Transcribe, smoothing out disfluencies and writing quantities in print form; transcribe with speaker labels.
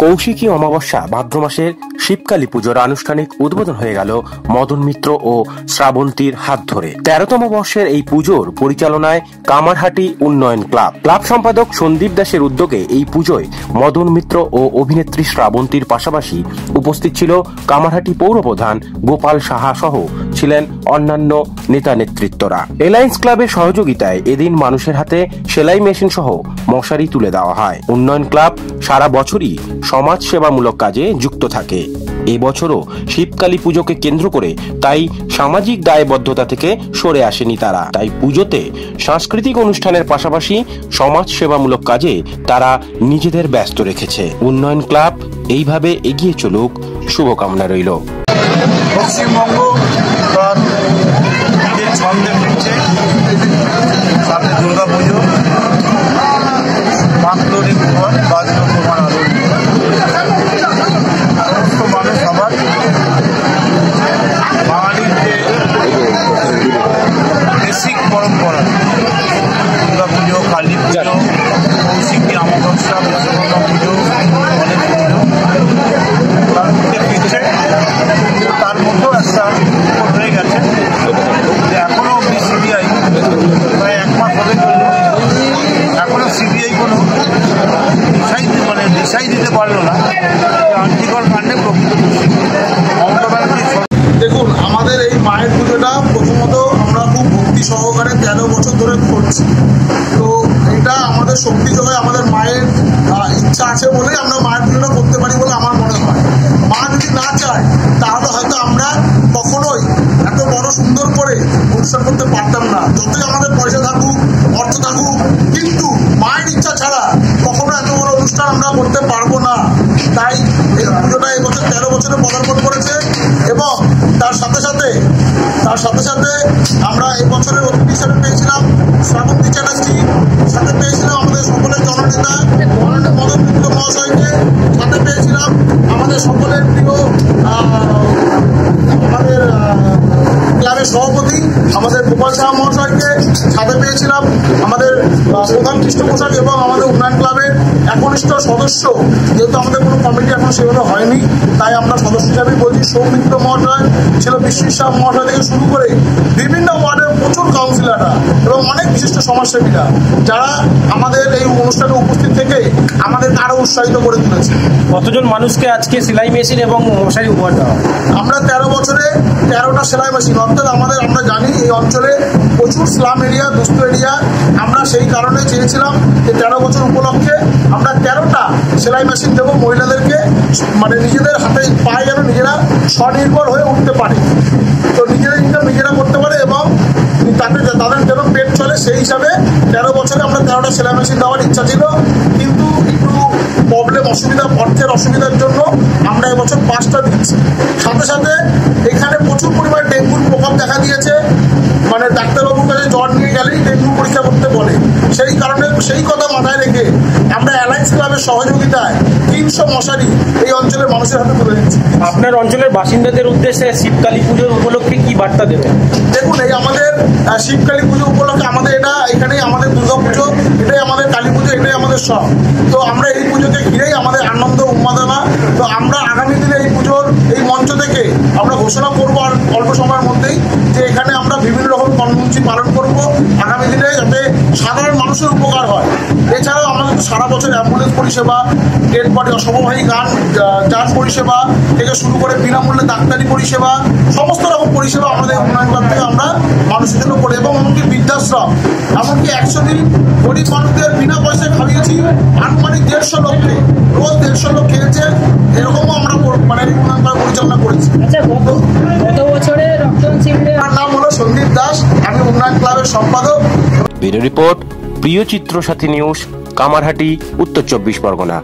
Speaker 1: কৌশিকী অমাবস্যা ভাদ্র মাসের শিবকালী পুজোর আনুষ্ঠানিক উদ্বোধন হয়ে গেল মদন মিত্র ও শ্রাবন্তীর হাত ধরে। 13তম বর্ষের এই পুজোর পরিচালনায় কামারহাটি উন্নয়ন ক্লাব সম্পাদক সন্দীপ দাসের উদ্যোগে এই পুজোয় মদন মিত্র ও অভিনেত্রী শ্রাবন্তীর পাশাপাশি উপস্থিত ছিল কামারহাটি পৌরপ্রধান গোপাল সাহা সহ ছিলেন অন্যান্য নেতা নেতৃত্বরা। এলায়েন্স ক্লাবের সহযোগিতায় এদিন মানুষের হাতে সেলাই মেশিন সহ মশারি তুলে দেওয়া হয়। উন্নয়ন ক্লাব সারা বছরই সমাজ সেবামূলক কাজে যুক্ত থাকে। এবছরও শিবকালী পুজোকে কেন্দ্র করে তাই সামাজিক দায়বদ্ধতা থেকে সরে আসেনি তারা। তাই পুজোতে সাংস্কৃতিক অনুষ্ঠানের পাশাপাশি সমাজ সেবামূলক কাজে তারা নিজেদের ব্যস্ত রেখেছে। উন্নয়ন ক্লাব এইভাবে এগিয়ে চলুক, শুভকামনা রইল।
Speaker 2: পশ্চিমবঙ্গ ছন্দে ফিরছে, সামনে দুর্গা পুজো, বাংলোরি ভবন বাজলো তোমার আলো। সমস্ত মানুষ আবার বাঙালির যে বেসিক পরম্পরা দুর্গা পুজো, কালী পুজো, কৌশিকী অমাবস্যা, বিশ্বকর্মা পুজো, অনেক পুজো তার মধ্যে ফিরছে। তার মধ্যেও একটা হয়ে গেছে যে এখনো অব্দি সিবিআই প্রায় 1 মাস হবে চলল, এখনো সিবিআই কোনো দিশাই দিতে পারলো না আর্থিকর কাণ্ডে প্রকৃত দোষী মমতা ব্যানার্জি। দেখুন, আমাদের এই মায়ের পুজোটা প্রথমত আমরা খুব ভক্তি সহকারে 13 বছর ধরে করছি। তো এটা আমাদের শক্তি যোগায়, আমাদের মায়ের ইচ্ছা আছে বলেই আমরা মায়ের পুজোটা করতে পারি বলে আমার মনে হয়। মা যদি না চায় তাহলে হয়তো আমরা কখনোই এত বড় সুন্দর করে অনুষ্ঠান করতে পারতাম না। যতই আমাদের পয়সা থাকুক, অর্থ থাকুক, কিন্তু মায়ের ইচ্ছা ছাড়া কখনো এত বড় অনুষ্ঠান আমরা করতে পারবো না। তাই এই পুজোটা এবছর 13 বছরে পদার্পণ করেছে এবং তার সাথে সাথে আমরা এই বছরের অতিথি হিসাবে পেয়েছিলাম শ্রাবন্তী চ্যাটার্জি, সাথে পেয়েছিলাম আমাদের সকলের জননেতা মদন মিত্র মহাশয়কে, সাথে পেয়েছিলাম আমাদের সকলের প্রিয় আমাদের ক্লাবের সভাপতি আমাদের গোপাল সাহা মহাশয়কে, সাথে পেয়েছিলাম আমাদের প্রধান কৃষ্ণপ্রসাদ এবং আমাদের উন্নয়ন ক্লাবের একনিষ্ঠ সদস্য। যেহেতু আমাদের কোনো কমিটি এখন সেভাবে হয়নি, তাই আমরা সদস্য হিসাবে বলছি সৌমিত্র মহাশয় ছিল, বিশ্বাস মহাশয় থেকে শুরু করে বিভিন্ন ওয়ার্ডের প্রচুর কাউন্সিলররা এবং অনেক বিশিষ্ট সমাজসেবীরা যারা আমাদের এই অনুষ্ঠানে উপস্থিত থেকে আমাদেরকে আরো উৎসাহিত করে তুলেছে।
Speaker 3: কতজন মানুষকে আজকে সেলাই মেশিন এবং মশারি উপহার দেওয়া?
Speaker 2: আমরা 13 বছরে 13টা সেলাই মেশিন, অর্থাৎ আমরা জানি এই অঞ্চলে প্রচুর স্লাম এরিয়া, দুস্থ এরিয়া। আমরা সেই কারণে চেয়েছিলাম যে 13 বছর উপলক্ষে আমরা 13টা সেলাই মেশিন দেবো মহিলাদেরকে, মানে নিজেদের হাতে পায়ে যেন নিজেরা স্বনির্ভর হয়ে উঠতে পারে, তো নিজেদের ইনকাম নিজেরা করতে পারে এবং তাদের যেন পেট চলে। সেই হিসাবে 13 বছরে আমরা 13টা সেলাই মেশিন দেওয়ার ইচ্ছা ছিল, কিন্তু একটু অর্থের অসুবিধার জন্য আমরা এবছর 5টা দিচ্ছি। সাথে এখানে প্রচুর পরিমাণে ডেঙ্গুর প্রভাব দেখা দিয়েছে, মানে ডাক্তারবাবুর কাছে জ্বর নিয়ে গেলেই ডেঙ্গু পরীক্ষা করতে বলে। সেই কারণে সেই কথা মাথায় রেখে আমরা অ্যালায়েন্স ক্লাবের সহযোগিতায় 300 মশারি এই অঞ্চলের মানুষের হাতে তুলে দিচ্ছি।
Speaker 3: আপনার অঞ্চলের বাসিন্দাদের উদ্দেশ্যে শিবকালী পুজোর উপলক্ষে কি বার্তা দেবেন?
Speaker 2: দেখুন, এই আমাদের শিবকালী পুজো উপলক্ষে আমাদের এখানেই আমাদের দুর্গা পুজো, এটাই আমাদের কালী পুজো, এটাই আমাদের সব। তো আমরা এই পুজোকে ঘিরেই আমাদের আনন্দ উন্মাদনা। তো আমরা আগামী দিনে এই পুজোর এই মঞ্চ থেকে আমরা ঘোষণা করবো আর অল্প সময়ের মধ্যেই যে এখানে আমরা বিভিন্ন রকম কর্মসূচি পালন করব আগামী দিনে, যাতে সাধারণ মানুষের উপকার হয়। এছাড়াও আমাদের সারা বছর অ্যাম্বুলেন্স পরিষেবা, ডেড বডি অশ্ববাহী যান পরিষেবা থেকে শুরু করে বিনামূল্যে ডাক্তারি পরিষেবা, সমস্ত রকম পরিষেবা আমাদের উন্নয়ন ক্লাব থেকে আমরা মানুষের জন্য করে, এবং এমনকি বৃদ্ধাশ্রম, এমনকি 100 দিন গরিব মানুষদের বিনা পয়সায় খাইয়েছি আনুমানিক 150 লোককে, রোজ 150 লোক খেয়েছে। এরকমও আমরা মানে উন্নয়ন ক্লাব পরিচালনা করেছি।
Speaker 4: গত বছরে রক্তদান শিবিরে
Speaker 2: আমার নাম হলো সন্দীপ দাস, আমি উন্নয়ন ক্লাবের সম্পাদক।
Speaker 1: ব্যুরো রিপোর্ট, প্রিয় চিত্র সাথী নিউজ, কামারহাটি, উত্তর 24 পরগনা।